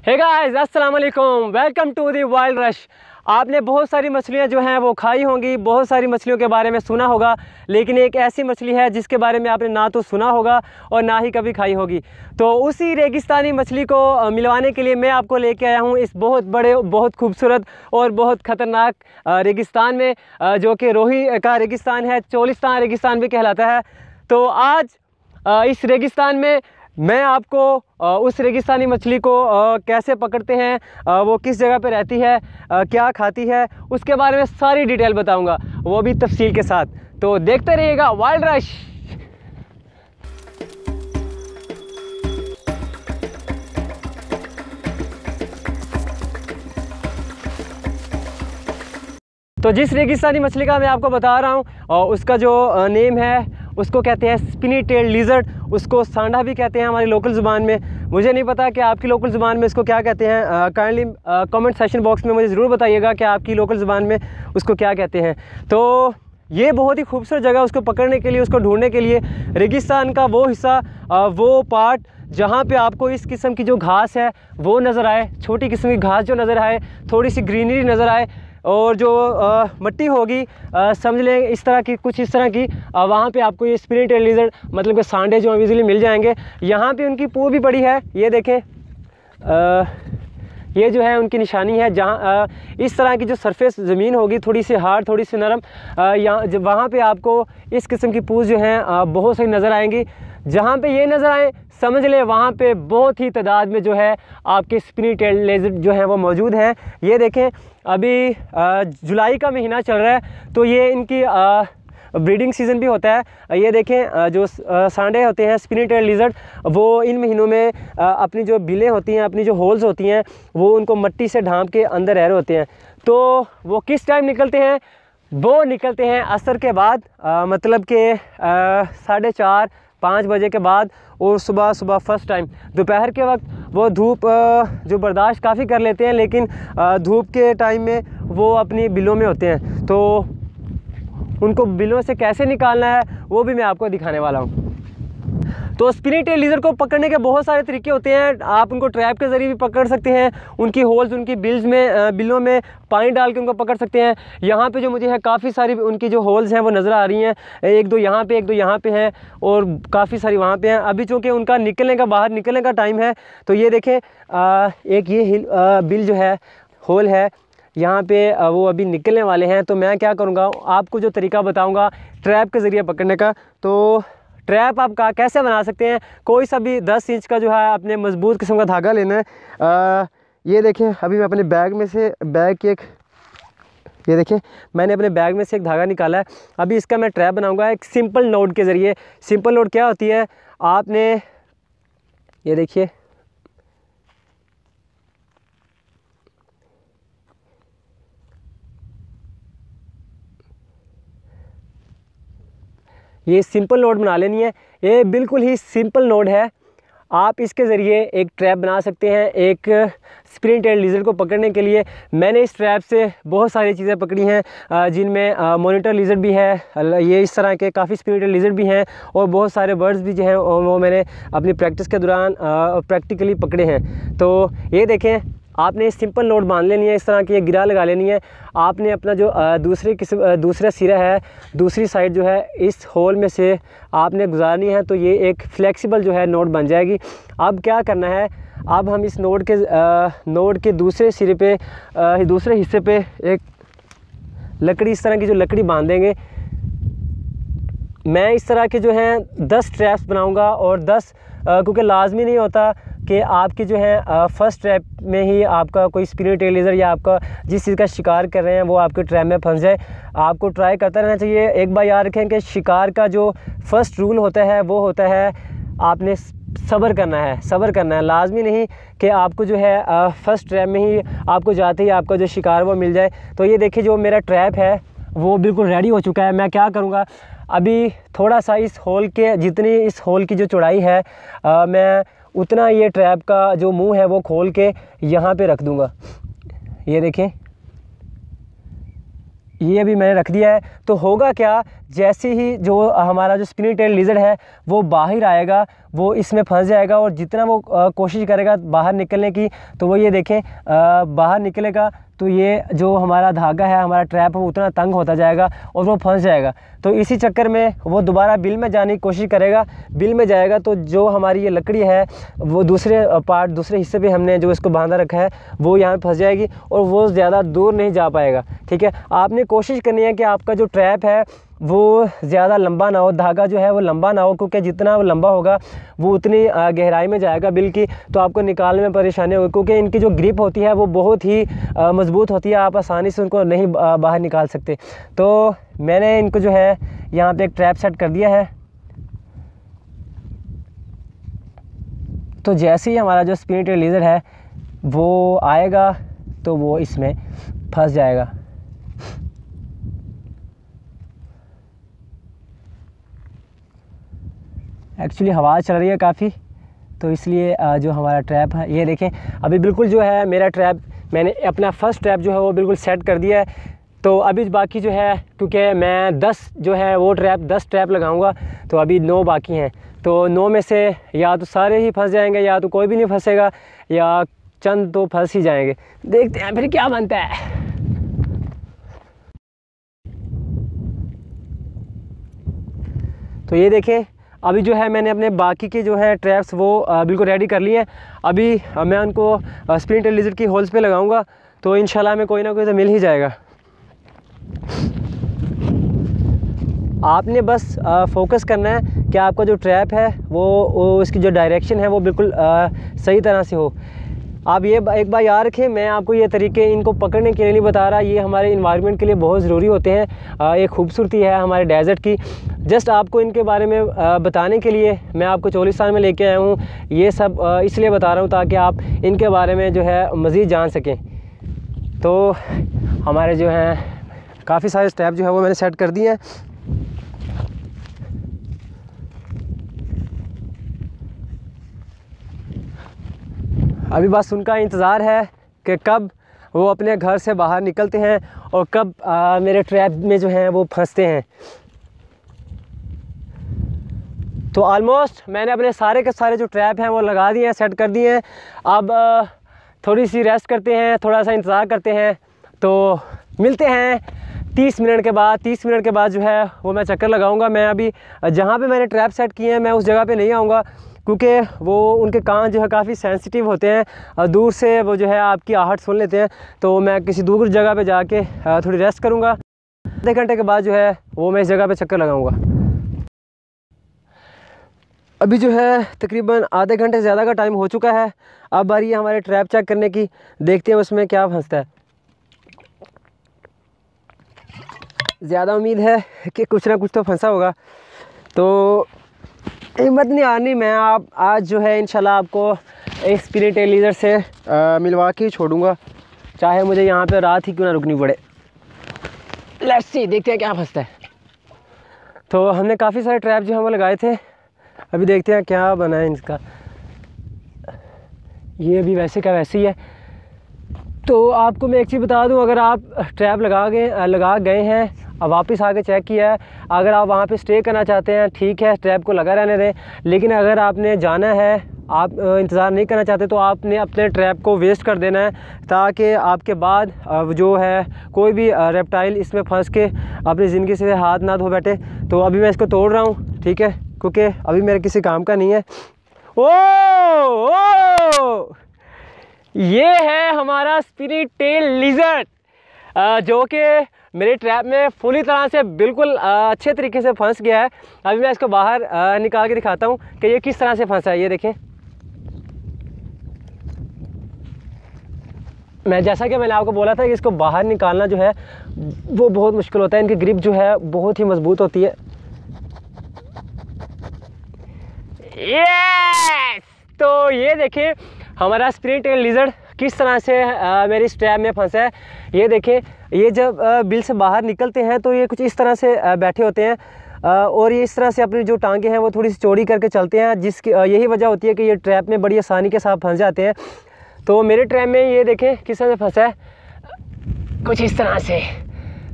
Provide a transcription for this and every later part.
हे guys, अस्सलाम वालेकुम, welcome to the wild rush. आपने बहुत सारी मछलियां जो हैं वो खाई होंगी, बहुत सारी मछलियों के बारे में सुना होगा, लेकिन एक ऐसी मछली है जिसके बारे में आपने ना तो सुना होगा और ना ही कभी खाई होगी। तो उसी रेगिस्तानी मछली को मिलवाने के लिए मैं आपको लेके आया हूँ इस बहुत बड़े, बहुत खूबसूरत और बहुत ख़तरनाक रेगिस्तान में, जो कि रोही का रेगिस्तान है, चोलिस्तान रेगिस्तान भी कहलाता है। तो आज इस रेगिस्तान में मैं आपको उस रेगिस्तानी मछली को कैसे पकड़ते हैं, वो किस जगह पे रहती है, क्या खाती है, उसके बारे में सारी डिटेल बताऊंगा, वो भी तफसील के साथ। तो देखते रहिएगा वाइल्ड रश। तो जिस रेगिस्तानी मछली का मैं आपको बता रहा हूँ उसका जो नेम है उसको कहते हैं स्पिनी टेल लिजर्ड। उसको सांडा भी कहते हैं हमारी लोकल ज़ुबान में। मुझे नहीं पता कि आपकी लोकल ज़ुबान में इसको क्या कहते हैं। काइंडली कमेंट सेक्शन बॉक्स में मुझे ज़रूर बताइएगा कि आपकी लोकल ज़ुबान में उसको क्या कहते हैं। तो ये बहुत ही खूबसूरत जगह, उसको पकड़ने के लिए, उसको ढूंढने के लिए, रेगिस्तान का वो हिस्सा, वो पार्ट जहाँ पे आपको इस किस्म की जो घास है वो नज़र आए, छोटी किस्म की घास जो नज़र आए, थोड़ी सी ग्रीनरी नज़र आए, और जो मिट्टी होगी समझ लें इस तरह की, कुछ इस तरह की, वहाँ पे आपको ये स्पिनी टेल लिजर्ड मतलब कि सांडे जो इजीली मिल जाएंगे। यहाँ पे उनकी पूँ भी पड़ी है, ये देखें, ये जो है उनकी निशानी है। जहाँ इस तरह की जो सरफेस ज़मीन होगी, थोड़ी सी हार्ड, थोड़ी सी नरम, यहाँ जब वहाँ पे आपको इस किस्म की पूँछ जो हैं बहुत सही नज़र आएंगी। जहाँ पे ये नज़र आए समझ लें वहाँ पे बहुत ही तादाद में जो है आपके स्पिनी टेल लिजर्ड जो हैं वो मौजूद हैं। ये देखें, अभी जुलाई का महीना चल रहा है, तो ये इनकी ब्रीडिंग सीज़न भी होता है। ये देखें, जो सांडे होते हैं स्पिनी टेल लिजर्ड, वो इन महीनों में अपनी जो बिलें होती हैं, अपनी जो होल्स होती हैं, वो उनको मिट्टी से ढांप के अंदर रह रहे होते हैं। तो वो किस टाइम निकलते हैं? वो निकलते हैं असर के बाद, मतलब कि 4:30-5 बजे के बाद, और सुबह फर्स्ट टाइम दोपहर के वक्त वो धूप जो बर्दाश्त काफ़ी कर लेते हैं, लेकिन धूप के टाइम में वो अपनी बिलों में होते हैं। तो उनको बिलों से कैसे निकालना है वो भी मैं आपको दिखाने वाला हूँ। तो स्पिनी टेल लिजर्ड को पकड़ने के बहुत सारे तरीके होते हैं। आप उनको ट्रैप के ज़रिए भी पकड़ सकते हैं, उनकी होल्स, उनकी बिलों में पानी डाल के उनको पकड़ सकते हैं। यहाँ पे जो मुझे है काफ़ी सारी उनकी जो होल्स हैं वो नज़र आ रही हैं, एक दो यहाँ पे, एक दो यहाँ पे हैं, और काफ़ी सारी वहाँ पे हैं। अभी चूँकि उनका बाहर निकलने का टाइम है, तो ये देखें, एक ये बिल जो है, होल है, यहाँ पे वो अभी निकलने वाले हैं। तो मैं क्या करूँगा, आपको जो तरीका बताऊँगा ट्रैप के ज़रिए पकड़ने का। तो ट्रैप आप कैसे बना सकते हैं? कोई सा भी 10 इंच का जो है आपने मज़बूत किस्म का धागा लेना है। ये देखें, अभी मैं अपने बैग में से ये देखें, मैंने अपने बैग में से एक धागा निकाला है। अभी इसका मैं ट्रैप बनाऊंगा एक सिंपल नोड के ज़रिए। सिंपल नोड क्या होती है? आपने ये देखिए, ये सिंपल नोड बना लेनी है। ये बिल्कुल ही सिंपल नोड है। आप इसके ज़रिए एक ट्रैप बना सकते हैं एक स्पिनी टेल लिजर्ड को पकड़ने के लिए। मैंने इस ट्रैप से बहुत सारी चीज़ें पकड़ी हैं, जिनमें मॉनिटर लिजर्ड भी है, ये इस तरह के काफ़ी स्पिनी टेल लिजर्ड भी हैं, और बहुत सारे बर्ड्स भी जो हैं वो मैंने अपनी प्रैक्टिस के दौरान प्रैक्टिकली पकड़े हैं। तो ये देखें, आपने सिंपल नोट बांध लेनी है, इस तरह की एक गिरा लगा लेनी है। आपने अपना जो दूसरा सिरा है, दूसरी साइड जो है इस होल में से आपने गुजारनी है, तो ये एक फ्लेक्सिबल जो है नोट बन जाएगी। अब क्या करना है, अब हम इस नोट के दूसरे सिरे पे, दूसरे हिस्से पे एक लकड़ी, इस तरह की जो लकड़ी बांध देंगे। मैं इस तरह के जो हैं 10 ट्रैप्स बनाऊंगा, और 10 क्योंकि लाजमी नहीं होता कि आपकी जो है फर्स्ट ट्रैप में ही आपका कोई स्पिनी टेल लिजर्ड या आपका जिस चीज़ का शिकार कर रहे हैं वो आपके ट्रैप में फंस जाए। आपको ट्राई करता रहना चाहिए। एक बार याद रखें कि शिकार का जो फर्स्ट रूल होता है वो होता है आपने सब्र करना है। लाजमी नहीं कि आपको जो है फर्स्ट ट्रैप में ही आपको जाते ही आपका जो शिकार वो मिल जाए। तो ये देखिए, जो मेरा ट्रैप है वो बिल्कुल रेडी हो चुका है। मैं क्या करूँगा, अभी थोड़ा सा इस होल के, जितनी इस होल की जो चौड़ाई है, मैं उतना ये ट्रैप का जो मुंह है वो खोल के यहाँ पे रख दूँगा। ये देखें, ये अभी मैंने रख दिया है। तो होगा क्या, जैसे ही जो हमारा जो स्पिनी टेल लिजर्ड है वो बाहर आएगा, वो इसमें फंस जाएगा और जितना वो कोशिश करेगा बाहर निकलने की, तो वो ये देखें बाहर निकलेगा तो ये जो हमारा धागा है, हमारा ट्रैप है, वो उतना तंग होता जाएगा और वो फंस जाएगा। तो इसी चक्कर में वो दोबारा बिल में जाने की कोशिश करेगा। बिल में जाएगा तो जो हमारी ये लकड़ी है वो दूसरे हिस्से पे हमने जो इसको बांधा रखा है वो यहाँ फंस जाएगी और वो ज़्यादा दूर नहीं जा पाएगा। ठीक है, आपने कोशिश करनी है कि आपका जो ट्रैप है वो ज़्यादा लंबा ना हो, धागा जो है वो लंबा ना हो, क्योंकि जितना वो लंबा होगा वो उतनी गहराई में जाएगा बिल की, तो आपको निकालने में परेशानी होगी, क्योंकि इनकी जो ग्रिप होती है वो बहुत ही मज़बूत होती है, आप आसानी से उनको नहीं बाहर निकाल सकते। तो मैंने इनको जो है यहाँ पे एक ट्रैप सेट कर दिया है। तो जैसे ही हमारा जो स्पिनी टेल लिजर्ड है वो आएगा तो वो इसमें फंस जाएगा। एक्चुअली हवा चल रही है काफ़ी, तो इसलिए जो हमारा ट्रैप है ये देखें अभी बिल्कुल जो है मेरा ट्रैप, मैंने अपना फर्स्ट ट्रैप जो है वो बिल्कुल सेट कर दिया है। तो अभी बाकी जो है, क्योंकि मैं 10 जो है वो 10 ट्रैप लगाऊंगा, तो अभी 9 बाकी हैं। तो 9 में से या तो सारे ही फंस जाएंगे या तो कोई भी नहीं फंसेगा या चंद तो फंस ही जाएंगे। देखते हैं फिर क्या बनता है। तो ये देखें अभी जो है मैंने अपने बाकी के जो है ट्रैप्स वो बिल्कुल रेडी कर लिए हैं। अभी मैं उनको स्पिनी टेल लिजर्ड की होल्स पे लगाऊंगा, तो इंशाल्लाह में कोई ना कोई तो मिल ही जाएगा। आपने बस फोकस करना है कि आपका जो ट्रैप है वो इसकी जो डायरेक्शन है वो बिल्कुल सही तरह से हो। आप ये एक बार याद रखें, मैं आपको ये तरीके इनको पकड़ने के लिए नहीं बता रहा, ये हमारे इन्वायरमेंट के लिए बहुत ज़रूरी होते हैं। एक खूबसूरती है हमारे डेजर्ट की। जस्ट आपको इनके बारे में बताने के लिए मैं आपको चोलिस्तान में लेके आया हूँ। ये सब इसलिए बता रहा हूँ ताकि आप इनके बारे में जो है मज़ीद जान सकें। तो हमारे जो हैं काफ़ी सारे स्टेप जो है वो मैंने सेट कर दिए हैं। अभी बस उनका इंतज़ार है कि कब वो अपने घर से बाहर निकलते हैं और कब मेरे ट्रैप में जो है वो फंसते हैं। तो ऑलमोस्ट मैंने अपने सारे के सारे जो ट्रैप हैं वो लगा दिए हैं, सेट कर दिए हैं। अब थोड़ी सी रेस्ट करते हैं, थोड़ा सा इंतज़ार करते हैं। तो मिलते हैं 30 मिनट के बाद। 30 मिनट के बाद जो है वो मैं चक्कर लगाऊंगा। मैं अभी जहाँ पे मैंने ट्रैप सेट किए हैं मैं उस जगह पे नहीं आऊँगा, क्योंकि वो उनके कान जो है काफ़ी सेंसिटिव होते हैं और दूर से वो जो है आपकी आहट सुन लेते हैं। तो मैं किसी दूसरी जगह पे जाके थोड़ी रेस्ट करूँगा। आधे घंटे के बाद जो है वो मैं इस जगह पे चक्कर लगाऊँगा। अभी जो है तकरीबन आधे घंटे से ज़्यादा का टाइम हो चुका है। अब बारी है हमारे ट्रैप चेक करने की, देखते हैं उसमें क्या फंसता है। ज़्यादा उम्मीद है कि कुछ ना कुछ तो फंसा होगा, तो हिम्मत नहीं हारनी। मैं आज जो है इंशाल्लाह आपको एक स्पिनी टेल लिजर्ड से मिलवा के ही छोड़ूंगा, चाहे मुझे यहाँ पे रात ही क्यों ना रुकनी पड़े। लेट्स सी, देखते हैं क्या फंसता है। तो हमने काफ़ी सारे ट्रैप जो हैं वो लगाए थे, अभी देखते हैं क्या बना है इनका। ये भी वैसे का वैसे ही है। तो आपको मैं एक चीज़ बता दूं, अगर आप ट्रैप लगा गए हैं अब वापस आके चेक किया है, अगर आप वहाँ पे स्टे करना चाहते हैं ठीक है, ट्रैप को लगा रहने दें। लेकिन अगर आपने जाना है, आप इंतज़ार नहीं करना चाहते, तो आपने अपने ट्रैप को वेस्ट कर देना है, ताकि आपके बाद जो है कोई भी रेप्टाइल इसमें फंस के अपनी ज़िंदगी से हाथ ना धो बैठे। तो अभी मैं इसको तोड़ रहा हूँ, ठीक है, क्योंकि अभी मेरे किसी काम का नहीं है। ओ ये है हमारा स्पिनी टेल लिजर्ड, जो कि मेरे ट्रैप में पूरी तरह से बिल्कुल अच्छे तरीके से फंस गया है। अभी मैं इसको बाहर निकाल के दिखाता हूँ कि ये किस तरह से फंसा है। ये देखें, मैं जैसा कि मैंने आपको बोला था कि इसको बाहर निकालना जो है वो बहुत मुश्किल होता है। इनकी ग्रिप जो है बहुत ही मजबूत होती है। यस, तो ये देखें हमारा स्पिनी टेल लिजर्ड किस तरह से मेरी स्ट्रैप में फंसा है। ये देखें, ये जब बिल से बाहर निकलते हैं तो ये कुछ इस तरह से बैठे होते हैं, और ये इस तरह से अपनी जो टांगे हैं वो थोड़ी सी चौड़ी करके चलते हैं, जिसकी यही वजह होती है कि ये ट्रैप में बड़ी आसानी के साथ फंस जाते हैं। तो मेरे ट्रैप में ये देखें किस तरह से फंसा है, कुछ इस तरह से।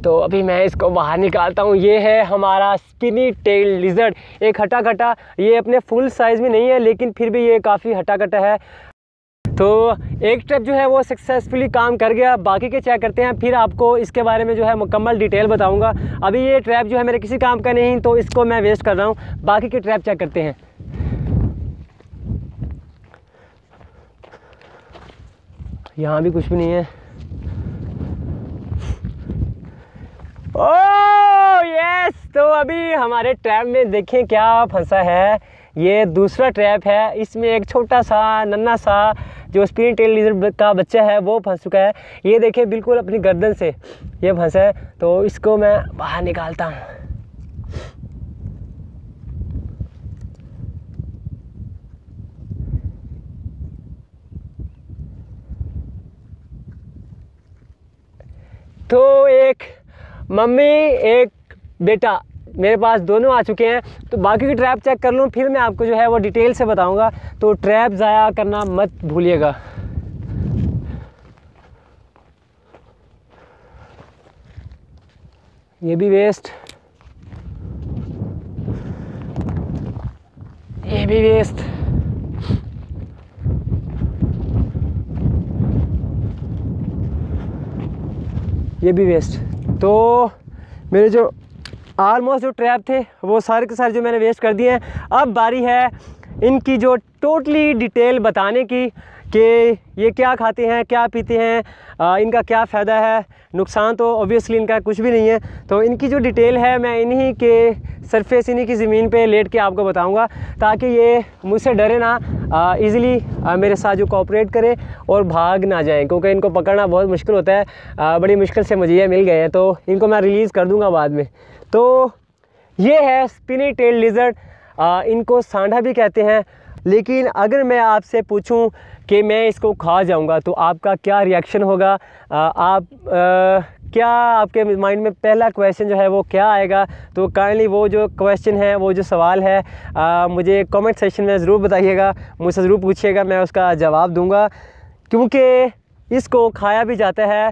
तो अभी मैं इसको बाहर निकालता हूँ। ये है हमारा स्पिनी टेल लिजर्ड, एक हटा कटा। ये अपने फुल साइज़ में नहीं है लेकिन फिर भी ये काफ़ी हटा कटा है। तो एक ट्रैप जो है वो सक्सेसफुली काम कर गया, बाकी के चेक करते हैं, फिर आपको इसके बारे में जो है मुकम्मल डिटेल बताऊंगा। अभी ये ट्रैप जो है मेरे किसी काम का नहीं, तो इसको मैं वेस्ट कर रहा हूँ। बाकी के ट्रैप चेक करते हैं। यहाँ भी कुछ भी नहीं है। ओह यस, तो अभी हमारे ट्रैप में देखें क्या फंसा है। ये दूसरा ट्रैप है, इसमें एक छोटा सा नन्हा सा जो स्पिनी टेल लिजर्ड का बच्चा है वो फंस चुका है। ये देखें बिल्कुल अपनी गर्दन से ये फंसा है, तो इसको मैं बाहर निकालता हूँ। तो एक मम्मी एक बेटा मेरे पास दोनों आ चुके हैं। तो बाकी की ट्रैप चेक कर लूँ, फिर मैं आपको जो है वो डिटेल से बताऊंगा। तो ट्रैप ज़ाया करना मत भूलिएगा। ये भी वेस्ट, ये भी वेस्ट। ये भी वेस्ट। तो मेरे जो ऑलमोस्ट जो ट्रैप थे वो सारे के सारे जो मैंने वेस्ट कर दिए हैं। अब बारी है इनकी जो टोटली डिटेल बताने की कि ये क्या खाते हैं, क्या पीते हैं, इनका क्या फ़ायदा है। नुकसान तो ऑब्वियसली इनका कुछ भी नहीं है। तो इनकी जो डिटेल है मैं इन्हीं के सरफेस, इन्हीं की ज़मीन पे लेट के आपको बताऊंगा, ताकि ये मुझसे डरे ना, इजीली मेरे साथ जो कोऑपरेट करें और भाग ना जाएं, क्योंकि इनको पकड़ना बहुत मुश्किल होता है। बड़ी मुश्किल से मुझे ये मिल गए हैं, तो इनको मैं रिलीज़ कर दूँगा बाद में। तो ये है स्पिनी टेल लिजर्ड, इनको सांडा भी कहते हैं। लेकिन अगर मैं आपसे पूछूं कि मैं इसको खा जाऊंगा तो आपका क्या रिएक्शन होगा? क्या आपके माइंड में पहला क्वेश्चन जो है वो क्या आएगा? तो काइंडली वो जो क्वेश्चन है, वो जो सवाल है, मुझे कमेंट सेक्शन में ज़रूर बताइएगा, मुझसे ज़रूर पूछिएगा, मैं उसका जवाब दूंगा। क्योंकि इसको खाया भी जाता है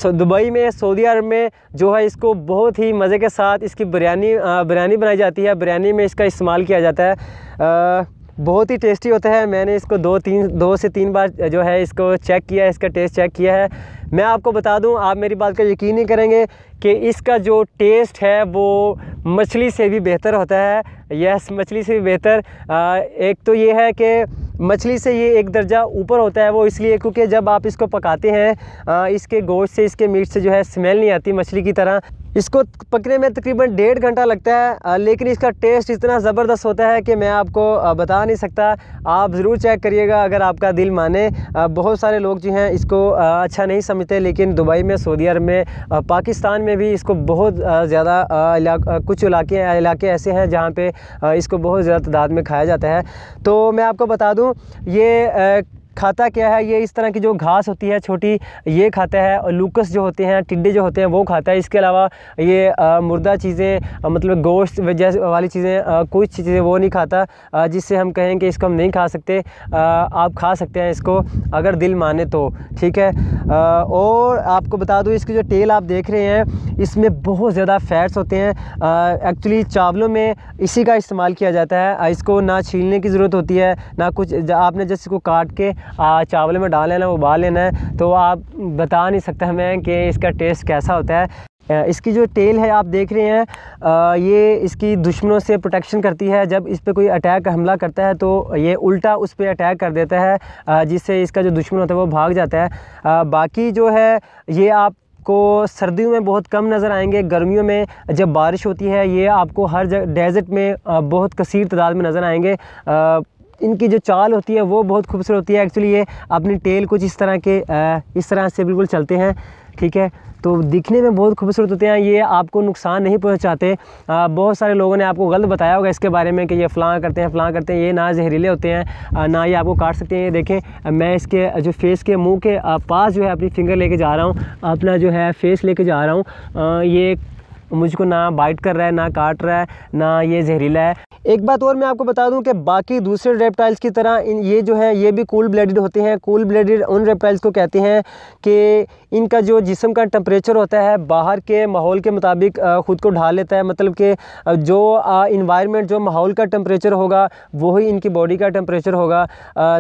दुबई में, सऊदी अरब में जो है इसको बहुत ही मज़े के साथ इसकी बिरयानी बनाई जाती है। बिरयानी में इसका इस्तेमाल किया जाता है। बहुत ही टेस्टी होता है। मैंने इसको दो से तीन बार जो है इसको चेक किया है, इसका टेस्ट चेक किया है। मैं आपको बता दूं, आप मेरी बात का यकीन नहीं करेंगे कि इसका जो टेस्ट है वो मछली से भी बेहतर होता है। यस, मछली से भी बेहतर। एक तो ये है कि मछली से ये एक दर्जा ऊपर होता है। वो इसलिए क्योंकि जब आप इसको पकाते हैं, इसके गोश्त से, इसके मीट से जो है स्मेल नहीं आती मछली की तरह। इसको पकने में तकरीबन 1.5 घंटा लगता है, लेकिन इसका टेस्ट इतना ज़बरदस्त होता है कि मैं आपको बता नहीं सकता। आप ज़रूर चेक करिएगा अगर आपका दिल माने। बहुत सारे लोग जो हैं इसको अच्छा नहीं समझते, लेकिन दुबई में, सऊदी अरब में, पाकिस्तान में भी इसको बहुत ज़्यादा कुछ इलाके ऐसे हैं जहाँ पे इसको बहुत ज़्यादा तादाद में खाया जाता है। तो मैं आपको बता दूँ, ये खाता क्या है। ये इस तरह की जो घास होती है छोटी, ये खाता है। और लूकस जो होते हैं, टिड्डे जो होते हैं, वो खाता है। इसके अलावा ये मुर्दा चीज़ें, मतलब गोश्त जैसे वाली चीज़ें, कुछ चीज़ें वो नहीं खाता, जिससे हम कहें कि इसको हम नहीं खा सकते। आप खा सकते हैं इसको अगर दिल माने तो, ठीक है। और आपको बता दूँ, इसकी जो टेल आप देख रहे हैं, इसमें बहुत ज़्यादा फैट्स होते हैं। एक्चुअली चावलों में इसी का इस्तेमाल किया जाता है। इसको ना छीलने की ज़रूरत होती है, ना कुछ। आपने जैसे इसको काट के चावल में डाल लेना, उबाल लेना है। तो आप बता नहीं सकता हमें कि इसका टेस्ट कैसा होता है। इसकी जो टेल है आप देख रहे हैं, ये इसकी दुश्मनों से प्रोटेक्शन करती है। जब इस पे कोई अटैक हमला करता है तो ये उल्टा उस पे अटैक कर देता है, जिससे इसका जो दुश्मन होता है वो भाग जाता है। बाकी जो है ये आपको सर्दियों में बहुत कम नज़र आएंगे। गर्मियों में जब बारिश होती है, ये आपको हर जगह डेजर्ट में बहुत कसीर तादाद में नज़र आएंगे। इनकी जो चाल होती है वो बहुत खूबसूरत होती है। एक्चुअली ये अपनी टेल कुछ इस तरह से बिल्कुल चलते हैं, ठीक है। तो दिखने में बहुत खूबसूरत होते हैं। ये आपको नुकसान नहीं पहुंचाते। बहुत सारे लोगों ने आपको गलत बताया होगा इसके बारे में कि ये फ़लाँ करते हैं। ये ना जहरीले होते हैं, ना ये आपको काट सकते हैं। ये देखें, मैं इसके जो फेस के मुंह के पास जो है अपनी फिंगर लेके जा रहा हूँ, अपना जो है फेस लेके जा रहा हूँ। ये मुझको ना बाइट कर रहा है, ना काट रहा है, ना ये जहरीला है। एक बात और मैं आपको बता दूं कि बाकी दूसरे रेप्टाइल्स की तरह ये जो है ये भी कूल ब्लडेड होते हैं। कूल ब्लडेड उन रेप्टाइल्स को कहते हैं कि इनका जो जिस्म का टेम्परेचर होता है बाहर के माहौल के मुताबिक ख़ुद को ढाल लेता है। मतलब कि जो इन्वायरमेंट, जो माहौल का टेम्परेचर होगा वही इनकी बॉडी का टेम्परेचर होगा,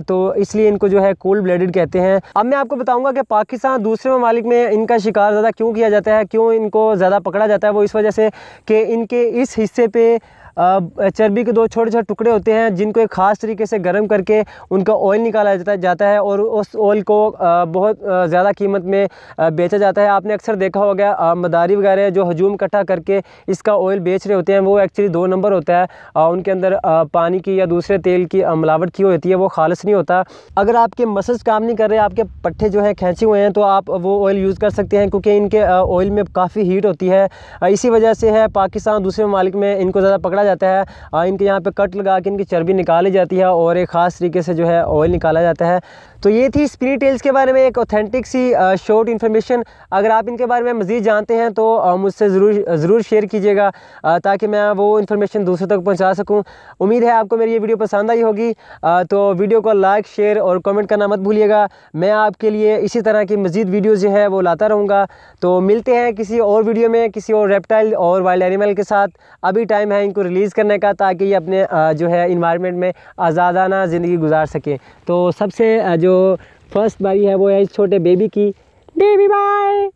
तो इसलिए इनको जो है कूल ब्लडेड कहते हैं। अब मैं आपको बताऊँगा कि पाकिस्तान दूसरे ममालिक में इनका शिकार ज़्यादा क्यों किया जाता है, क्यों इनको ज़्यादा पकड़ा जाता है। वो इस वजह से कि इनके इस हिस्से पे चर्बी के 2 छोटे छोटे टुकड़े होते हैं जिनको एक ख़ास तरीके से गर्म करके उनका ऑयल निकाला जाता है और उस ऑयल को बहुत ज़्यादा कीमत में बेचा जाता है। आपने अक्सर देखा होगा मदारी वगैरह जो हजूम इकट्ठा करके इसका ऑयल बेच रहे होते हैं, वो एक्चुअली 2 नंबर होता है। उनके अंदर पानी की या दूसरे तेल की मिलावट की होती है, वो खालिस नहीं होता। अगर आपके मसल्स काम नहीं कर रहे, आपके पट्टे जो हैं खींचे हुए हैं, तो आप वो ऑयल यूज़ कर सकते हैं क्योंकि इनके ऑयल में काफ़ी हीट होती है। इसी वजह से है पाकिस्तान दूसरे ममालिक में इनको ज़्यादा पकड़ा जाता है। इनके यहाँ पे कट लगा के इनकी चर्बी निकाली जाती है और एक ख़ास तरीके से जो है ऑयल निकाला जाता है। तो ये थी स्पिनी टेल्स के बारे में एक ऑथेंटिक सी शॉर्ट इन्फॉर्मेशन। अगर आप इनके बारे में मज़ीद जानते हैं तो मुझसे ज़रूर शेयर कीजिएगा ताकि मैं वो इन्फॉर्मेशन दूसरों तक पहुँचा सकूँ। उम्मीद है आपको मेरी ये वीडियो पसंद आई होगी। तो वीडियो को लाइक, शेयर और कमेंट करना मत भूलिएगा। मैं आपके लिए इसी तरह की मज़ीद वीडियोज़ जो है वो लाता रहूँगा। तो मिलते हैं किसी और वीडियो में किसी और रेप्टाइल और वाइल्ड एनिमल के साथ। अभी टाइम है इनको रिलीज़ करने का ताकि ये अपने जो है इन्वायरमेंट में आज़ादाना ज़िंदगी गुजार सकें। तो सबसे जो फर्स्ट बारी है वो है इस छोटे बेबी की। बेबी बाय,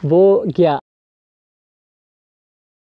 वो गया।